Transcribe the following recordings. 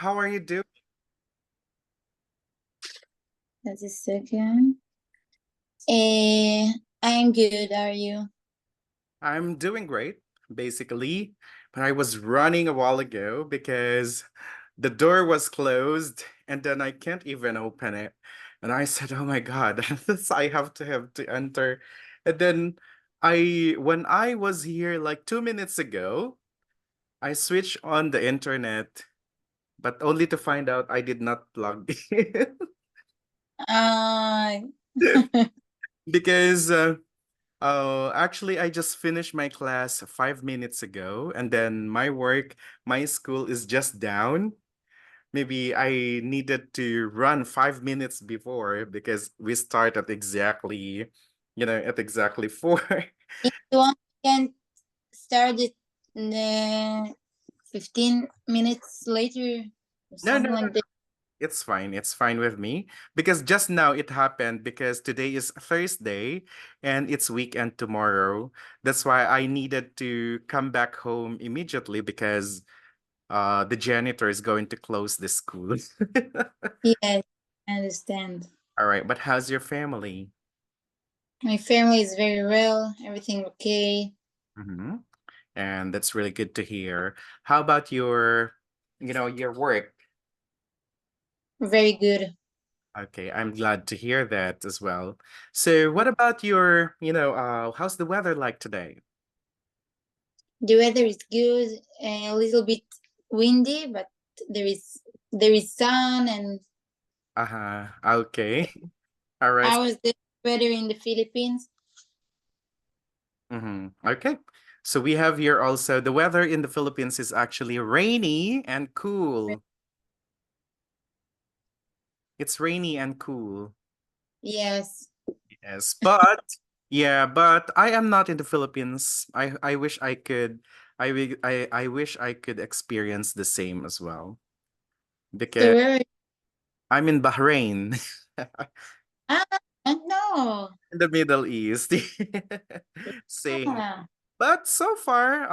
How are you doing? Just a second. I'm good. Are you? I'm doing great, basically. But I was running a while ago because the door was closed and then I can't even open it. And I said, "Oh my God, this I have to enter." And then when I was here like 2 minutes ago, I switched on the internet, but only to find out I did not plug in Uh, because oh, actually, I just finished my class 5 minutes ago, and then my school is just down. Maybe I needed to run 5 minutes before because we start at exactly 4. if you want, you can start it uh, 15 minutes later or No, no, something no. like that. It's fine. It's fine with me because just now it happened because today is Thursday and it's weekend tomorrow. That's why I needed to come back home immediately because the janitor is going to close the school. Yes, I understand. All right, but how's your family? My family is very well. Everything okay. Hmm. And that's really good to hear. How about your work? Very good. Okay, I'm glad to hear that as well. So, what about how's the weather like today? The weather is good. A little bit windy, but there is there is sun. And Uh-huh. Okay. All right. how is the weather in the Philippines? Okay. So we have here also the weather in the Philippines is actually rainy and cool. It's rainy and cool. Yes. Yes, but I am not in the Philippines. I wish I could I wish I could experience the same as well So because where? I'm in Bahrain Ah, no. in the Middle East. Same. Ah, But so far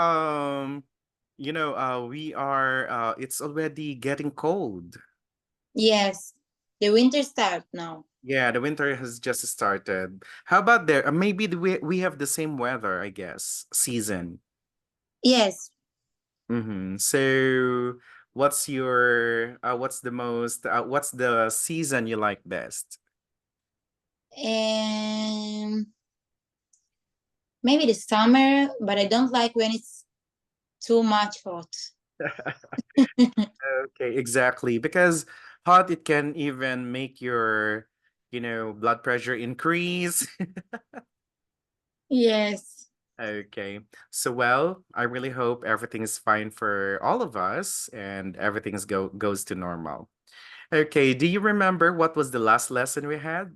we are it's already getting cold. yes. The winter start now. Yeah, the winter has just started. How about there? Maybe we have the same weather, I guess, season. Yes. So what's the season you like best? And maybe the summer, but I don't like when it's too much hot. Okay, exactly. Because hot, it can even make your blood pressure increase. Yes. Okay. So well, I really hope everything is fine for all of us and everything's goes to normal. Okay, do you remember what was the last lesson we had?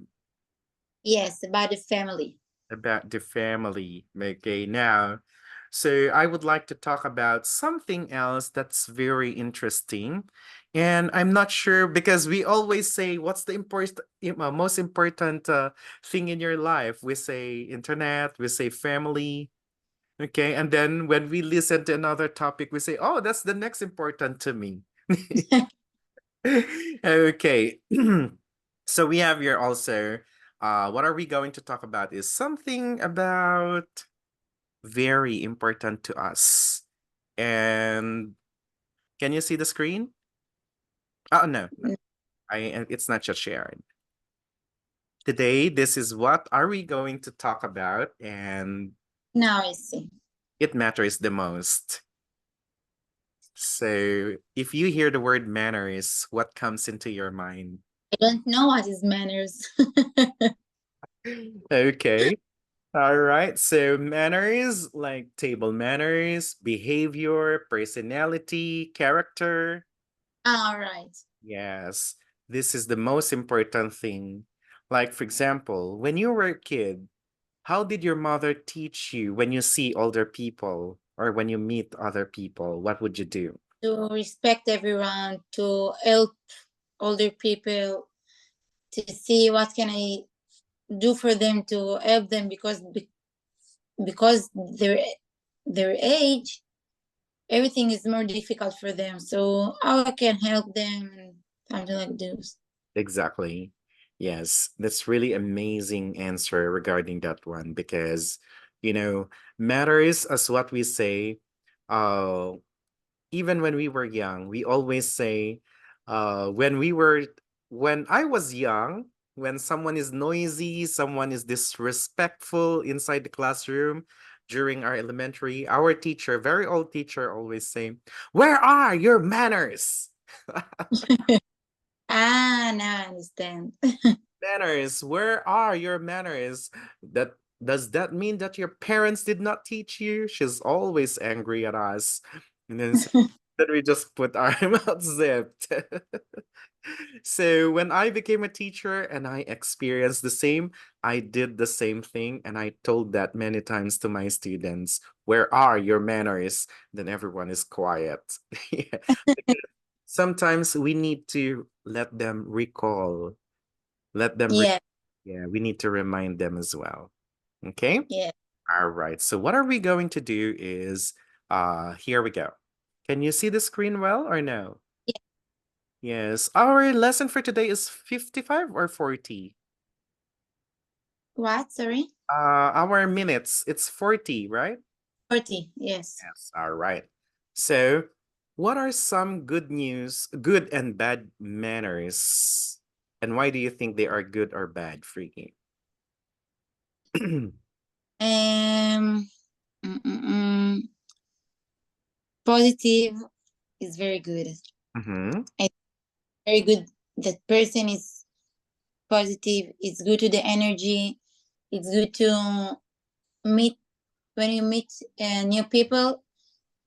Yes, about the family. About the family. Okay, now, so I would like to talk about something else that's very interesting. And I'm not sure because we always say, what's the most important thing in your life? We say internet, we say family. Okay, and then when we listen to another topic, we say, oh, that's the next important to me. Okay. So we have here also, what are we going to talk about is something about very important to us. And can you see the screen? Oh, no, no. It's not just shared. Today, this is what are we going to talk about, and Now I see. it matters the most. So, if you hear the word manners, what comes into your mind? I don't know what is manners. Okay. All right. So manners like table manners, behavior, personality, character. All right. Yes. This is the most important thing. Like, for example, when you were a kid, how did your mother teach you when you see older people or when you meet other people? What would you do? To respect everyone, to help older people, to see what can I do for them to help them because their age. everything is more difficult for them. So how I can help them and something like this. Exactly. Yes, that's really amazing answer regarding that one because, you know, matters as what we say, uh, even when we were young, we always say, when I was young, when someone is noisy, someone is disrespectful inside the classroom during our elementary, our teacher, very old teacher, always say, "Where are your manners?" Now I understand. Manners, where are your manners? That does that mean that your parents did not teach you? She's always angry at us. And then we just put our mouth zipped. So when I became a teacher and I experienced the same, I did the same thing and I told that many times to my students, where are your manners? Then everyone is quiet. Yeah. Sometimes we need to let them recall, let them Yeah, yeah, we need to remind them as well. Okay? yeah. All right. So what are we going to do is here we go. Can you see the screen well or no? Yeah. Yes. Our lesson for today is 55 or 40? What? Sorry? Our minutes, it's 40, right? 40. Yes. Yes. All right. So, what are some good and bad manners? And why do you think they are good or bad, Freaky? Um, mm, mm, mm. Positive is very good. Mm-hmm. It's very good. That person is positive. It's good to the energy. It's good to meet when you meet new people.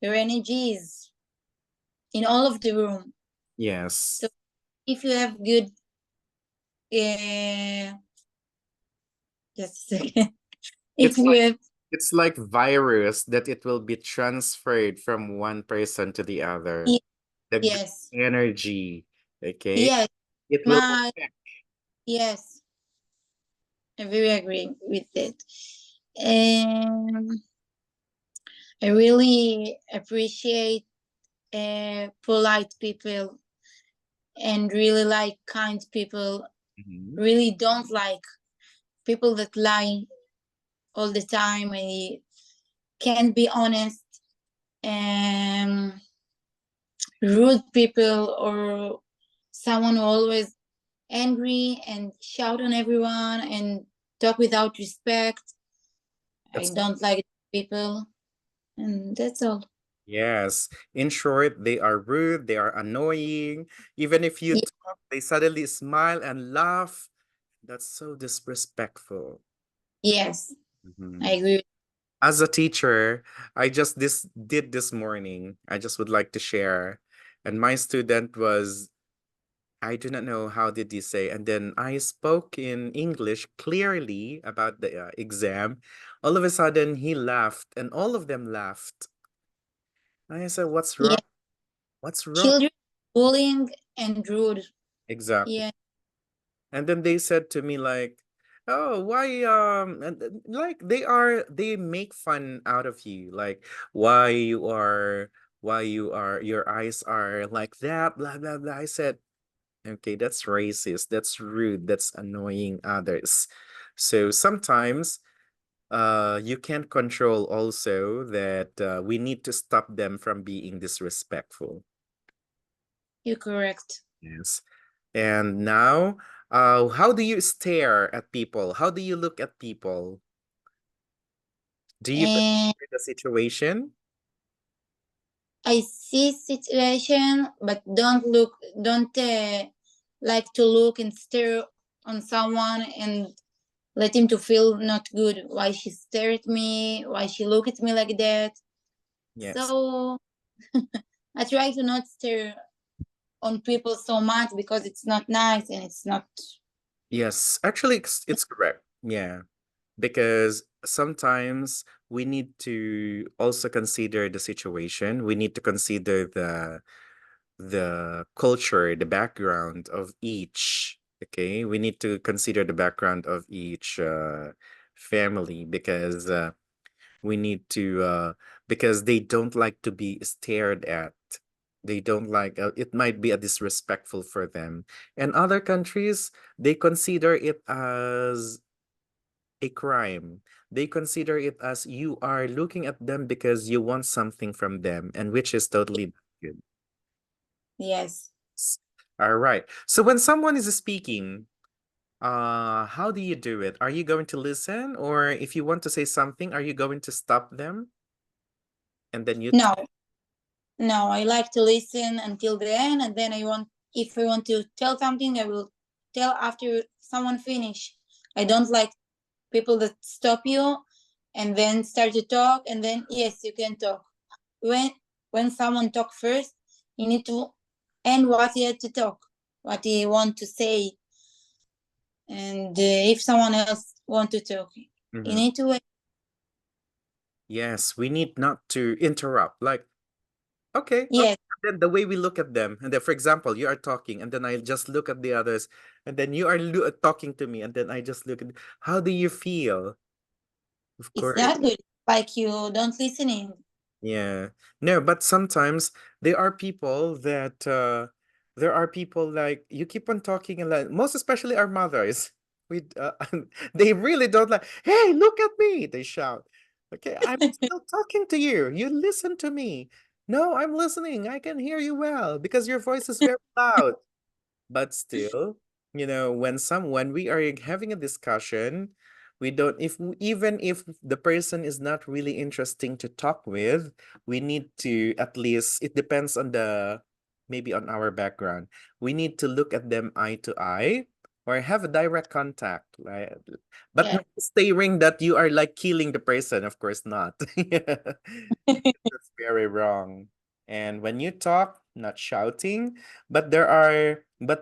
Your energy is in all of the room. Yes. So if you have good, uh, just a second. If It's you have, It's like virus that it will be transferred from one person to the other. ye- The good yes, energy, okay? yes, It will my, affect. yes, I very agree with it. And I really appreciate polite people and really like kind people. Mhm. Really don't like people that lie all the time and can't be honest and rude people or someone who always angry and shout on everyone and talk without respect. I That's don't like people, and that's all. yes. In short, they are rude, they are annoying. Even if you talk, they suddenly smile and laugh. That's so disrespectful. Yes, I Mhm. agree. As a teacher, I just this did this morning. I just would like to share. And my student was I do not know how did he say. And then I spoke in English clearly about the exam. All of a sudden, he laughed, and all of them laughed. I said, "What's wrong? Yeah, What's wrong?" children bullying and rude. Exactly. Yeah, And then they said to me like, "Oh, why like they make fun out of you, like why you are your eyes are like that, blah blah blah." I said, okay, that's racist. That's rude. That's annoying others. So sometimes you can't control also that we need to stop them from being disrespectful. you're correct. Yes. And now, how do you stare at people? How do you look at people? Do you And consider the situation? I see situation, but don't like to look and stare on someone and let him to feel not good. Why she stare at me? Why she look at me like that? Yes. So I try to not stare on people so much because it's not nice and it's not. Yes. Actually, it's correct. Yeah. Because sometimes we need to also consider the situation. We need to consider the culture, the background of each. Okay, we need to consider the background of each family because we need to because they don't like to be stared at. They don't like it might be a disrespectful for them. And other countries, they consider it as a crime. They consider it as you are looking at them because you want something from them, and which is totally not good. Yes. All right. So when someone is speaking, how do you do it? Are you going to listen, or if you want to say something, are you going to stop them and then you No, talk? no, I like to listen until the end, and then if I want to tell something, I will tell after someone finish. I don't like people that stop you and then start to talk, and then yes, you can talk. When when someone talk first, you need to end what he had to talk, what he want to say, and if someone else want to talk, you Mhm. need to wait. Yes, we need not to interrupt. Like, okay, okay. Yes, And then the way we look at them, and then, for example, you are talking, and then I just look at the others, and then you are talking to me, and then I just look at, how do you feel? Of it's course. not good. Like you don't listening. Yeah. No, but sometimes there are people that there are people like you keep on talking and like most especially our mothers. We they really don't like, "Hey, look at me." They shout. Okay, I'm still talking to you. You listen to me. No, I'm listening. I can hear you well because your voice is very loud. But still, when we are having a discussion, we don't if even if the person is not really interesting to talk with, we need to at least it depends on the maybe on our background. We need to look at them eye to eye or have a direct contact, right? But Yeah. not staring that you are like killing the person, of course not. That's very wrong. And when you talk, not shouting, but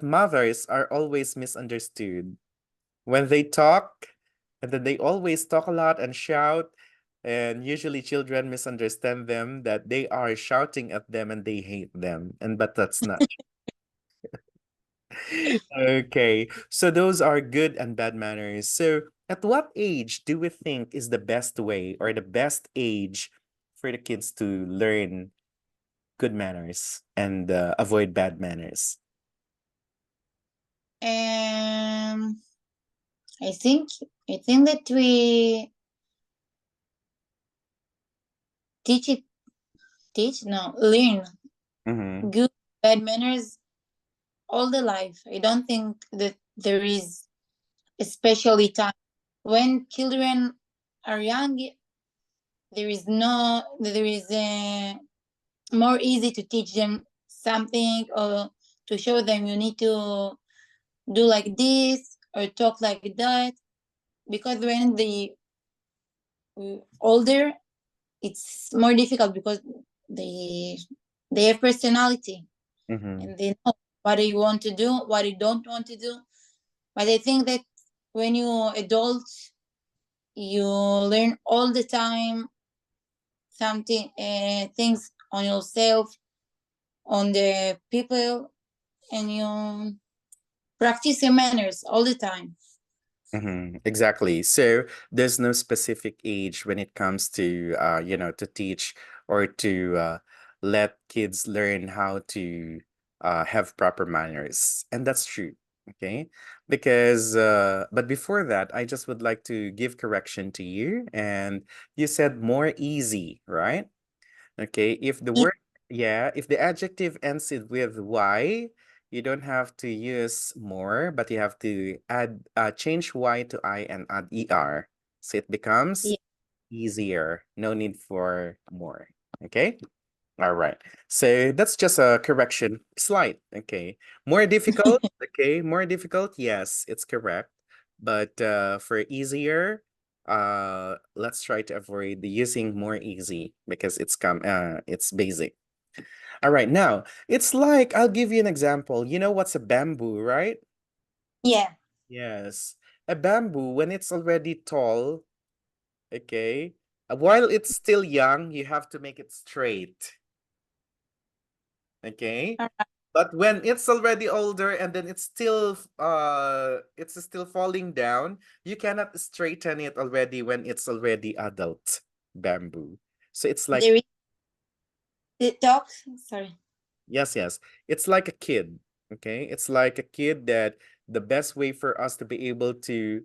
mothers are always misunderstood. When they talk, and then they always talk a lot and shout, and usually children misunderstand them that they are shouting at them and they hate them. And but that's not okay. So those are good and bad manners. So at what age do we think is the best way or the best age for the kids to learn good manners and avoid bad manners? Um, I think I think that we teach it, teach no, learn Mm-hmm. good bad manners all the life. I don't think that there is especially time when children are young. There is more easy to teach them something or to show them you need to do like this or talk like that, because when they older it's more difficult because they they have personality Mm-hmm. and they know what they want to do, what they don't want to do. But I think that when you adult, you learn all the time something, things on yourself, on the people, and you practice your manners all the time. Mm-hmm. Exactly. So there's no specific age when it comes to to teach or to let kids learn how to have proper manners. And that's true. Okay. Because but before that, I just would like to give correction to you. And you said more easy, right? Okay, if the word, yeah, if the adjective ends it with Y, you don't have to use more, but you have to add, change Y to I and add ER. So it becomes Yeah. easier. No need for more. Okay? All right. So that's just a correction. Slight. Okay. More difficult. Okay. More difficult. Yes, it's correct. But for easier, let's try to avoid the using more easy because it's basic. All right. Now, it's like I'll give you an example. You know what's a bamboo, right? Yeah. Yes. A bamboo when it's already tall, okay? While it's still young, you have to make it straight. Okay? But when it's already older and then it's still falling down, you cannot straighten it already when it's already adult bamboo. So it's like, There is the talk. Sorry. yes, yes. It's like a kid. Okay. It's like a kid that the best way for us to be able to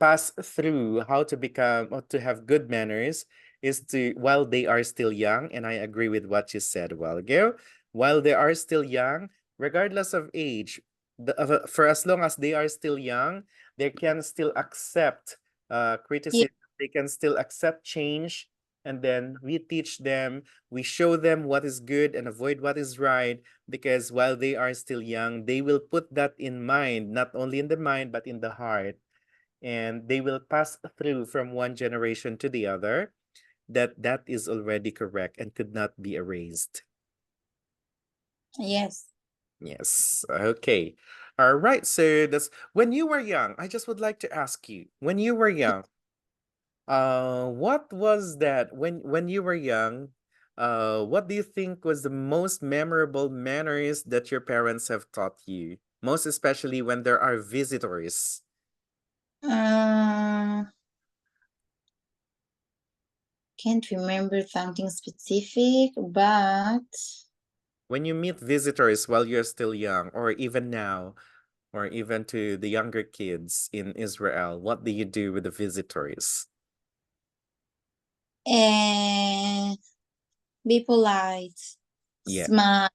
pass through how to become or to have good manners is to while they are still young, and I agree with what you said a while ago, while they are still young, regardless of age, for as long as they are still young, they can still accept Yeah. criticism, they can still accept change, and then we teach them, we show them what is good and avoid what is right, because while they are still young, they will put that in mind, not only in the mind, but in the heart. And they will pass through from one generation to the other that that is already correct and could not be erased. Yes. Yes. Okay. All right. So that's when you were young. I just would like to ask you, when you were young, what was that when you were young? What do you think was the most memorable manners that your parents have taught you? Most especially when there are visitors. Uh, can't remember something specific, but When you meet visitors while you're still young, or even now, or even to the younger kids in Israel, what do you do with the visitors? and be polite, Yeah. smile,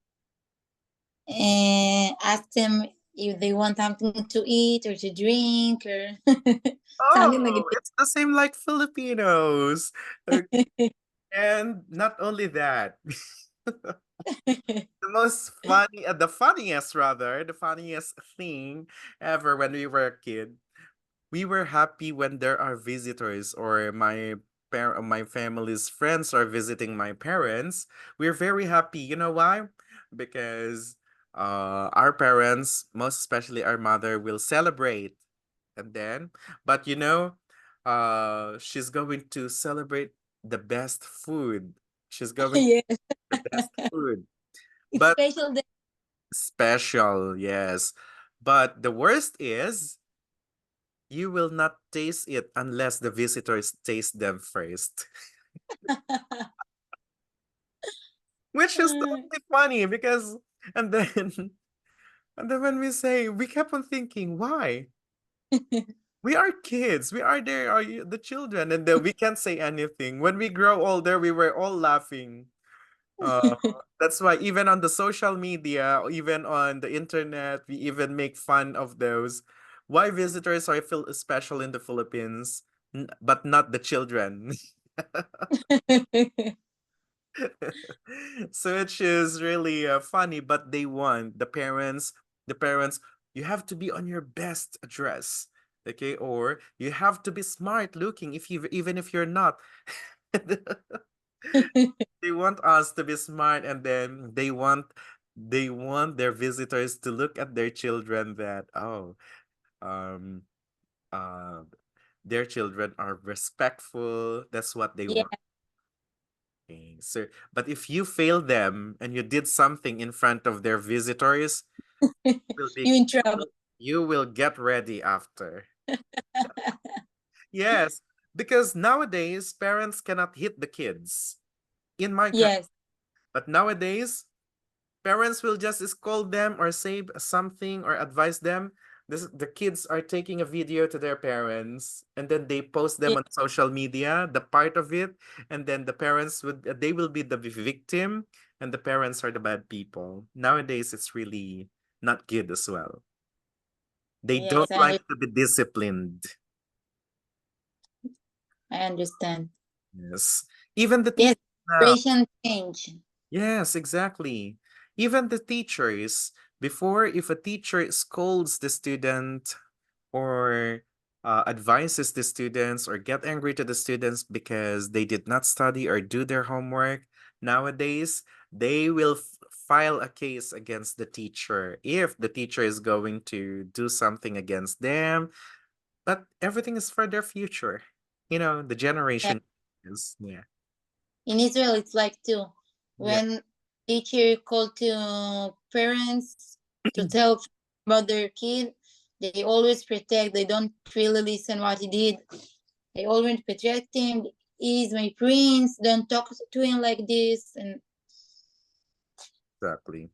and ask them if they want something to eat or to drink or something like Oh, it's the same like Filipinos. Okay. And not only that, that. the funniest rather, the funniest thing ever when we were a kid, we were happy when there are visitors or my family's friends are visiting my parents. We're very happy. You know why? Because our parents, most especially our mother, will celebrate. And then, but she's going to celebrate the best food. She's going to Yes, the best food. it's But special day. special, yes. But the worst is you will not taste it unless the visitors taste them first. Which is totally funny because and then and then when we say we kept on thinking, why? We are kids. We are there, the children, and then we can't say anything. When we grow older, we were all laughing. Uh, that's why even on the social media, even on the internet, we even make fun of those. Why visitors are feel special in the Philippines, but not the children. So it is really funny, but they want the parents, you have to be on your best dress, okay, or you have to be smart looking if you even if you're not. They want us to be smart, and then they want their visitors to look at their children that, oh, um uh their children are respectful. That's what they Yeah, want. Okay, so, but if you fail them and you did something in front of their visitors, will you be in trouble. you will get ready after. Yes, because nowadays parents cannot hit the kids in my country. Yes, But nowadays, parents will just scold them or say something or advise them. The kids are taking a video to their parents, and then they post them yeah, on social media, the part of it, and then the parents they will be the victim, and the parents are the bad people. Nowadays, it's really not good as well. They yes, don't like to be disciplined. I understand. Yes. Even the Yes, teachers now. generation change. Yes, exactly. Even the teachers, before, if a teacher scolds the student or advises the students or get angry to the students because they did not study or do their homework, nowadays they will file a case against the teacher if the teacher is going to do something against them. But everything is for their future. The Yeah. generation is, yeah. In Israel, it's like too. Yeah. When teacher call to parents to tell about their kid, they always protect. They don't really listen what he did. They always protect him. he's my prince, don't talk to him like this. And Exactly.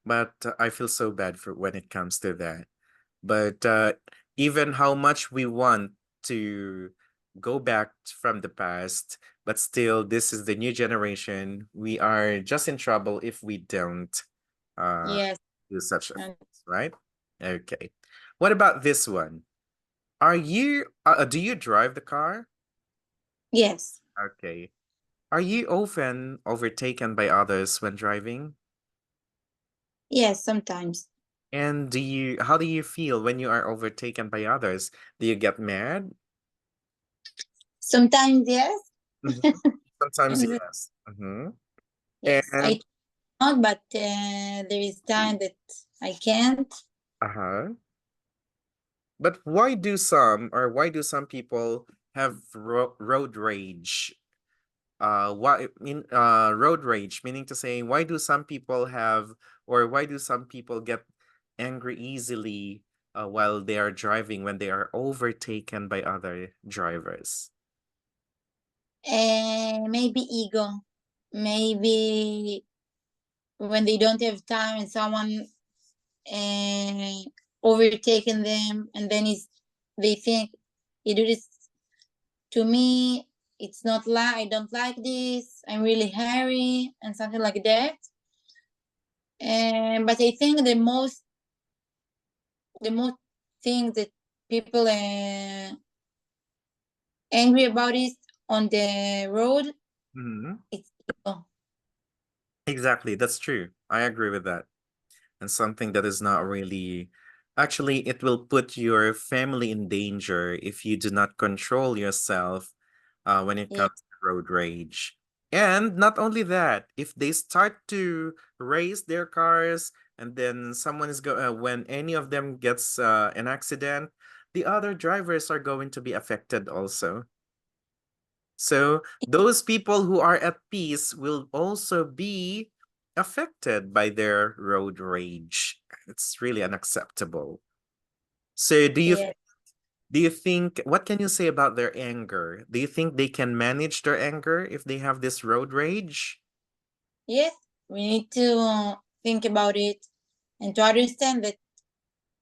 But I feel so bad for when it comes to that. But even how much we want to go back from the past, but still, this is the new generation. We are just in trouble if we don't uh, yes, do such a and thing, right? Okay. What about this one? Are you, do you drive the car? yes, Okay. Are you often overtaken by others when driving? yes, sometimes. And how do you feel when you are overtaken by others? Do you get mad? Sometimes, yes. Mhm. Sometimes And yes. Mm-hmm. yes, I And not, but there is time that I can't. uh-huh. But why do some people have road rage? Road rage, meaning to say, why do some people have, or why do some people get angry easily while they are driving when they are overtaken by other drivers? Maybe ego. Maybe when they don't have time and someone uh, overtaken them, and then they think you do this to me. It's not like I don't like this. I'm really hairy and something like that. But I think the most thing that people angry about is on the road. Mhm. It's ego. Exactly, that's true. I agree with that. And something that is not really, actually, it will put your family in danger if you do not control yourself when it Yeah. comes to road rage. And not only that, if they start to race their cars and then when any of them gets an accident, the other drivers are going to be affected also. So those people who are at peace will also be affected by their road rage. It's really unacceptable. So Yeah. do you think, what can you say about their anger? Do you think they can manage their anger if they have this road rage? Yes, we need to think about it and to understand that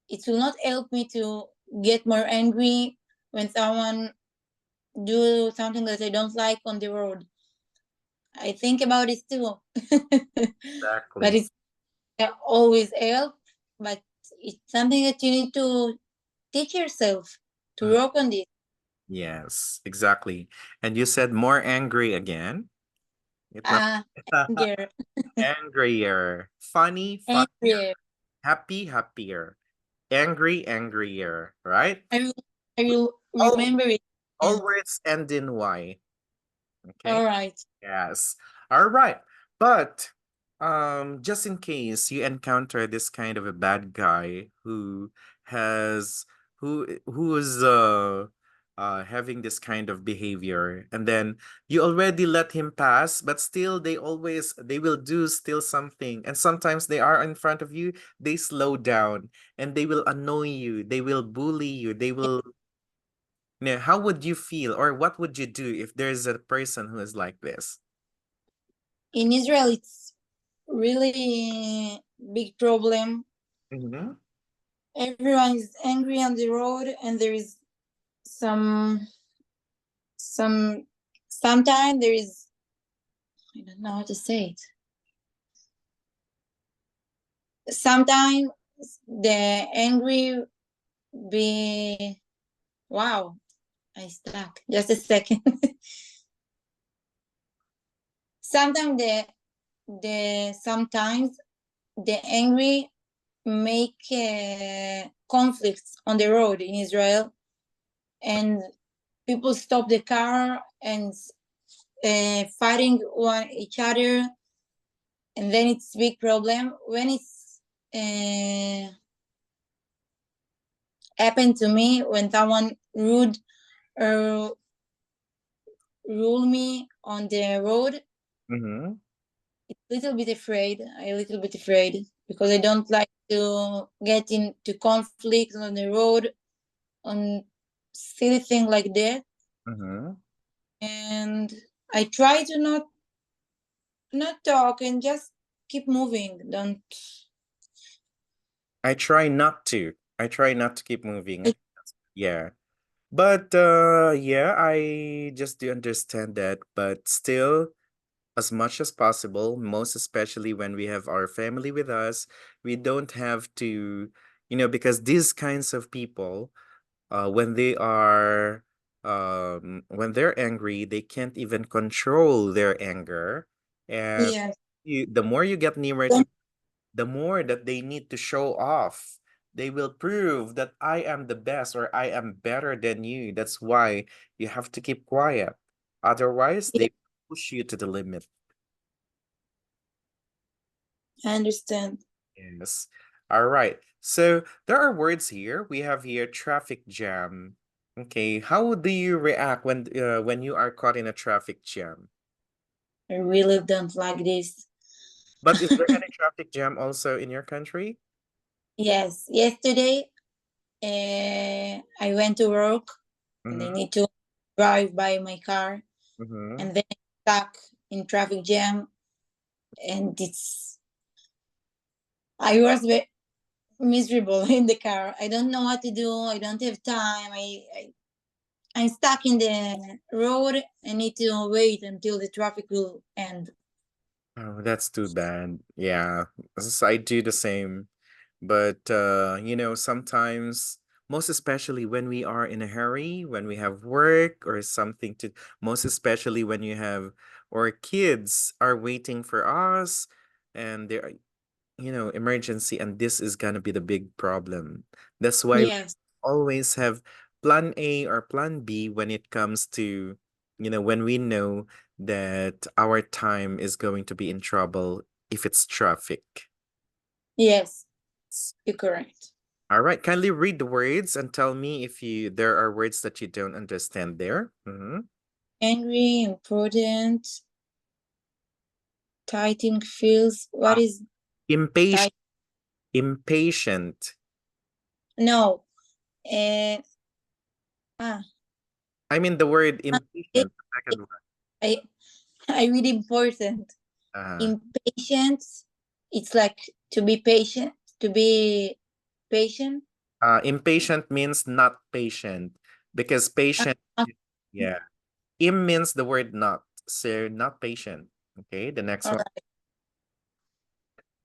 it will not help me to get more angry when someone do something that I don't like on the road. I think about it too, but Exactly. it's always help. But it's something that you need to teach yourself to Mm, work on this. yes, exactly. And you said more angry again. It not Uh, anger, angrier, funnier, anger. happier, angry, angrier, right? I will All remember it. all And words end in Y. Okay. all right. Yes. All right. But just in case you encounter this kind of a bad guy has who is having this kind of behavior, and then you already let him pass, but still they will do still something, and sometimes they are in front of you, they slow down and they will annoy you, they will bully you, they will. Now, how would you feel, or what would you do if there's a person who is like this? In Israel, it's really big problem. Mm-hmm. Everyone is angry on the road, and there is some some sometimes there is, I don't know how to say it. Sometimes the angry be, wow, I stuck. Just a second. sometimes sometimes the angry make conflicts on the road in Israel, and people stop the car and fighting each other, and then it's big problem when it's uh, happened to me when someone rude or rule me on the road. Mm-hmm. It's a little bit afraid. I a little bit afraid because I don't like to get into conflicts on the road on silly thing like that. Mm-hmm. and I try to not talk and just keep moving. Don't. I try not to. I try not to keep moving. I, Yeah. But yeah, I just do understand that. But still, as much as possible, most especially when we have our family with us, we don't have to, because these kinds of people, when they are, when they're angry, they can't even control their anger. And yes. the more you get nearer to, Don't, the more that they need to show off. They will prove that I am the best or I am better than you. That's why you have to keep quiet. Otherwise, yeah, they push you to the limit. I understand. Yes. All right. So there are words here. We have here traffic jam. Okay. How do you react when you are caught in a traffic jam? I really don't like this. But is there any traffic jam also in your country? Yes, yesterday I went to work and I Mm-hmm. need to drive by my car, Mm-hmm. and then stuck in traffic jam, and I was miserable in the car. I don't know what to do. I don't have time. I'm stuck in the road. I need to wait until the traffic will end. Oh, that's too bad. Yeah, I do the same. But sometimes, most especially when we are in a hurry, when we have work or something to, most especially when you have or kids are waiting for us and they're, emergency, and this is gonna be the big problem. That's why we Yes, always have plan A or plan B when it comes to, when we know that our time is going to be in trouble if it's traffic. yes, you're correct. All right, kindly read the words and tell me if there are words that you don't understand there. Angry, important, tightening feels. What Ah, is impatient. tight? Impatient. No. Uh, ah, I mean the word it, impatient, the second one. I I read important. Uh, Impatience. It's like to be patient. To be patient. impatient means not patient because patient, Uh, yeah. Im means the word not, so not patient. Okay, the next all one. right.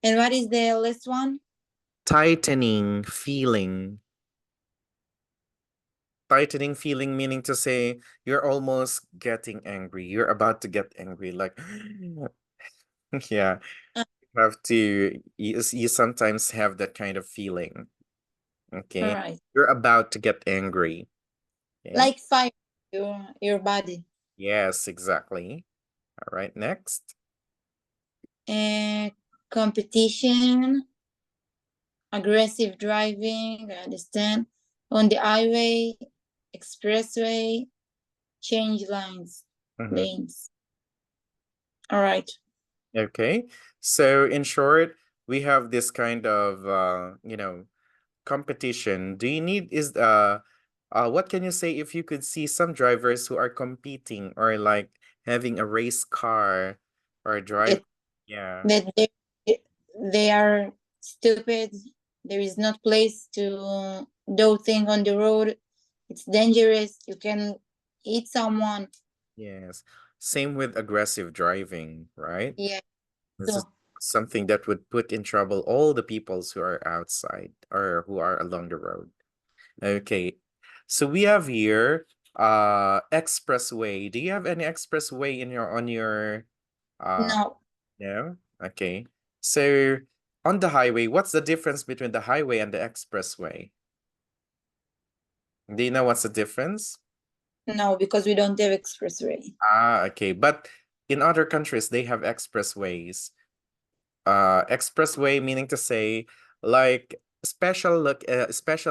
And what is the last one? Tightening feeling. Tightening feeling meaning to say you're almost getting angry. You're about to get angry. Like, yeah, Uh, you have to, you sometimes have that kind of feeling. all Okay. right. You're about to get angry. Okay. Like fire. Your body. Yes, exactly. All right, next. And competition. Aggressive driving. I understand. On the highway, expressway, change Mhm. lanes. All right. Okay. So in short, we have this kind of competition. Do you need is what can you say if you could see some drivers who are competing or like having a race car or drive? That Yeah. that they are stupid. There is not place to do thing on the road. It's dangerous. You can hit someone. Yes. Same with aggressive driving, right? Yeah. This is So something that would put in trouble all the peoples who are outside or who are along the road. Okay. So we have here expressway. Do you have any expressway in your on your uh no, no? Okay. So on the highway, what's the difference between the highway and the expressway? Do you know what's the difference? no, because we don't have expressway. Ah, okay. But in other countries, they have expressways. Expressway meaning to say like special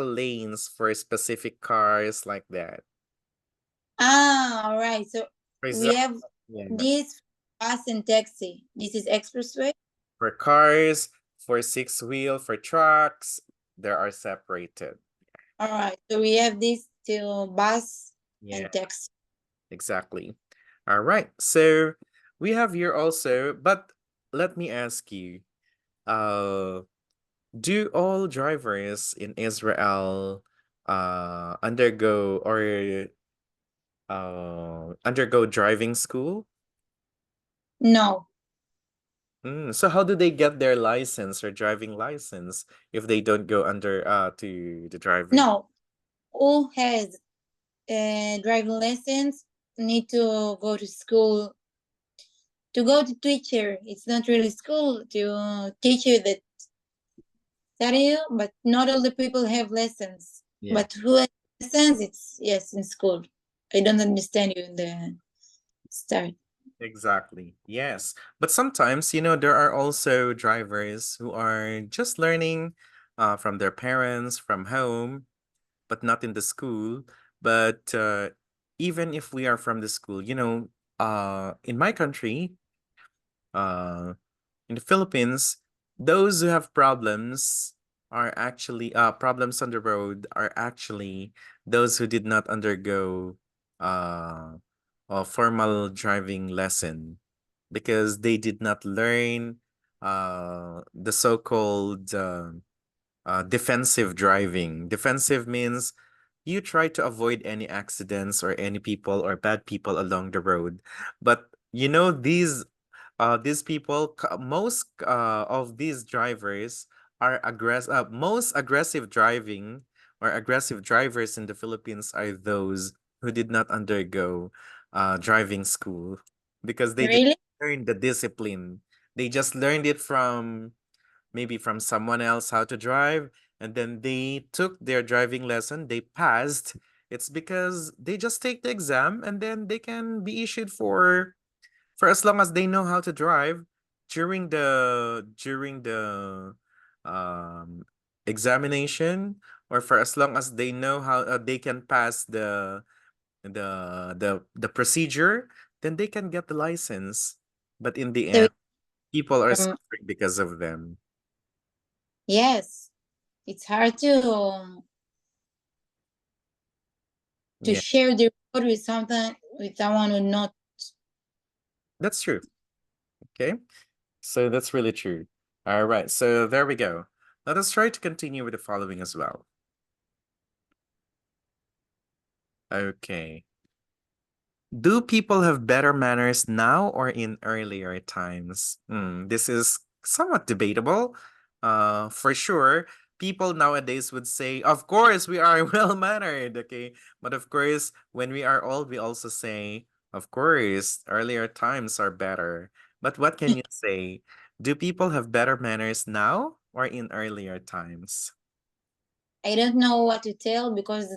lanes for specific cars like that. Ah, all right. So For we example, have yeah. this bus and taxi. This is expressway. For cars, for six wheel, for trucks, they are separated. All right. So we have this to bus Yeah, and taxi. exactly. All right. So we have here also, but let me ask you, uh, do all drivers in Israel undergo driving school? No, So how do they get their license or driving license if they don't go under to the driving? no. Who has driving lessons need to go to school to go to teacher. It's not really school to teach you that study, but not all the people have lessons. Yeah. But who has lessons? It's yes in school. I don't understand you in the start. Exactly. Yes. But sometimes, there are also drivers who are just learning from their parents, from home, but not in the school. But even if we are from the school, in my country, uh, in the Philippines, those who have problems on the road are actually those who did not undergo uh, a formal driving lesson because they did not learn the so-called defensive driving. Defensive means you try to avoid any accidents or any people or bad people along the road. But these people, most of these drivers are most aggressive driving or aggressive drivers in the Philippines are those who did not undergo driving school because they didn't Really? learn the discipline. They just learned it from maybe from someone else how to drive, and then they took their driving lesson, they passed. It's because they just take the exam and then they can be issued for as long as they know how to drive during the um examination, or for as long as they know how they can pass the procedure, then they can get the license. But in the So end, people are um, suffering because of them. yes, it's hard to Yeah, share the road with something with someone who not. that's true. Okay, so that's really true. All right, so there we go. Let us try to continue with the following as well. Okay. Do people have better manners now or in earlier times? This is somewhat debatable. For sure, people nowadays would say, of course, we are well-mannered, okay? But of course, when we are old, we also say, of course, earlier times are better. But what can you say? Do people have better manners now or in earlier times? I don't know what to tell because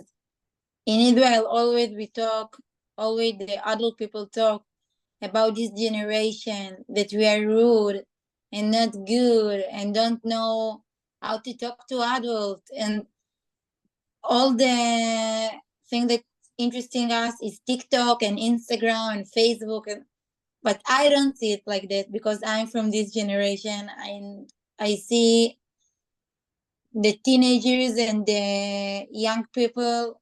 in Israel always we talk, always the adult people talk about this generation that we are rude and not good and don't know how to talk to adults and all the thing that interesting us is TikTok and Instagram and Facebook and but I don't see it like that because I'm from this generation and I see the teenagers and the young people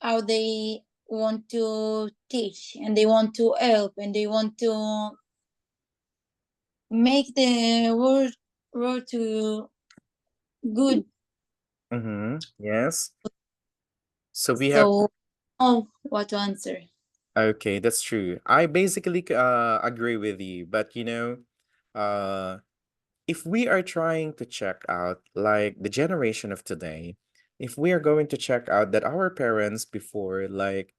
how they want to teach and they want to help and they want to make the world to good. Mm-hmm. Yes. So we have. So, oh, what to answer? Okay, that's true. I basically agree with you, but uh if we are trying to check out like the generation of today, if we are going to check out that our parents before, like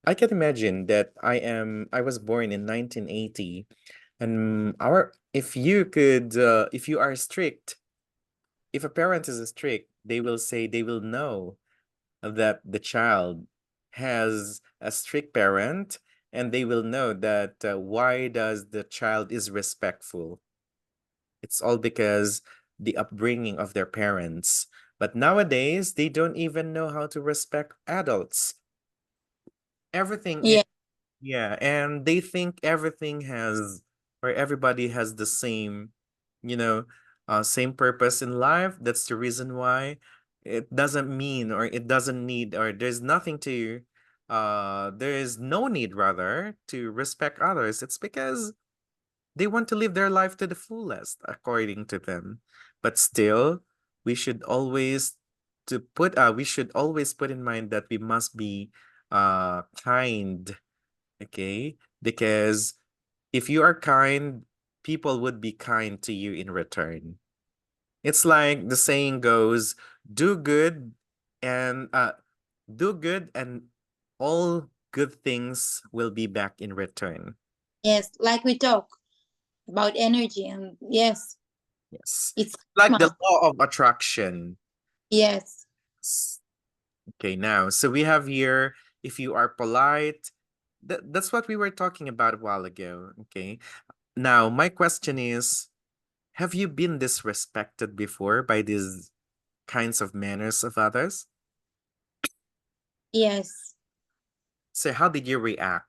I can imagine that I was born in 1980, and our if you are strict, if a parent is strict, they will say they will know that the child has a strict parent, and they will know that why does the child is respectful. It's all because the upbringing of their parents. But nowadays they don't even know how to respect adults. Everything is, Yeah, yeah, and they think everything has, or everybody has the same, you know same purpose in life. That's the reason why it doesn't mean, or it doesn't need, or there's nothing to there is no need rather to respect others. It's because they want to live their life to the fullest according to them. But still, we should always we should always put in mind that we must be kind, okay? Because if you are kind, people would be kind to you in return. It's like the saying goes, do good and do good and all good things will be back in return. Yes, like we talk about energy, and yes, Yes. it's Like the karma. law of attraction. Yes, Okay, now, so we have here, if you are polite, that's what we were talking about a while ago. Okay. Now, my question is, have you been disrespected before by these kinds of manners of others? yes. So how did you react?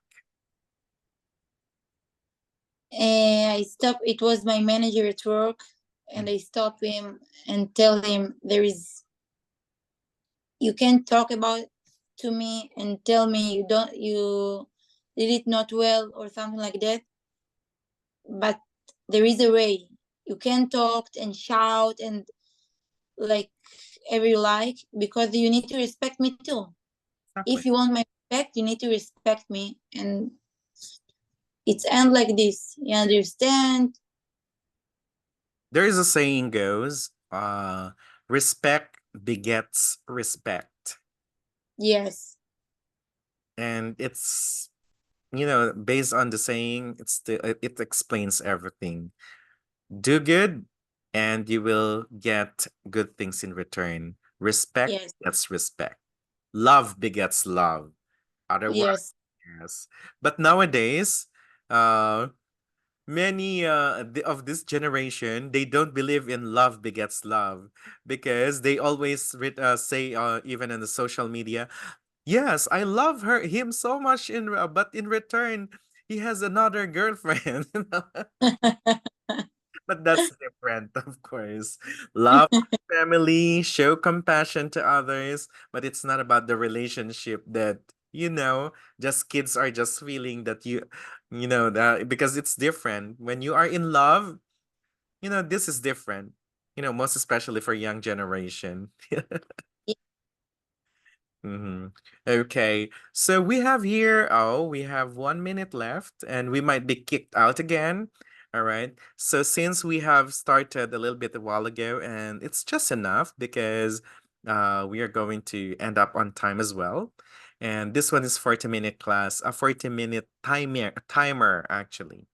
And I stopped. It was my manager at work, and I stop him and tell him there is, you can't talk about to me and tell me you did it not well or something like that. But there is a way. You can talk and shout and like every like, because you need to respect me too. If Exactly. you want my respect, you need to respect me, and it's end like this. You understand? There is a saying goes, respect begets respect. Yes, And it's, you know, based on the saying, it explains everything. Do good and you will get good things in return. Respect yes, gets respect. Love begets love. Otherwise, yes. yes. But nowadays, uh, many of this generation, they don't believe in love begets love because they always say, even in the social media, yes, I love him so much but in return, he has another girlfriend. You know? But that's different, of course. Love family, show compassion to others, but it's not about the relationship that, you know, just kids are just feeling that you know, that because it's different. When you are in love, you know, this is different. You know, most especially for young generation. Mm-hmm. Okay. So we have here, we have 1 minute left and we might be kicked out again. All right. So since we have started a little bit a while ago and it's just enough because we are going to end up on time as well. And this one is 40-minute class, a 40-minute timer actually.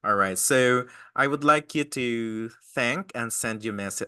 All right. So I would like you to thank and send your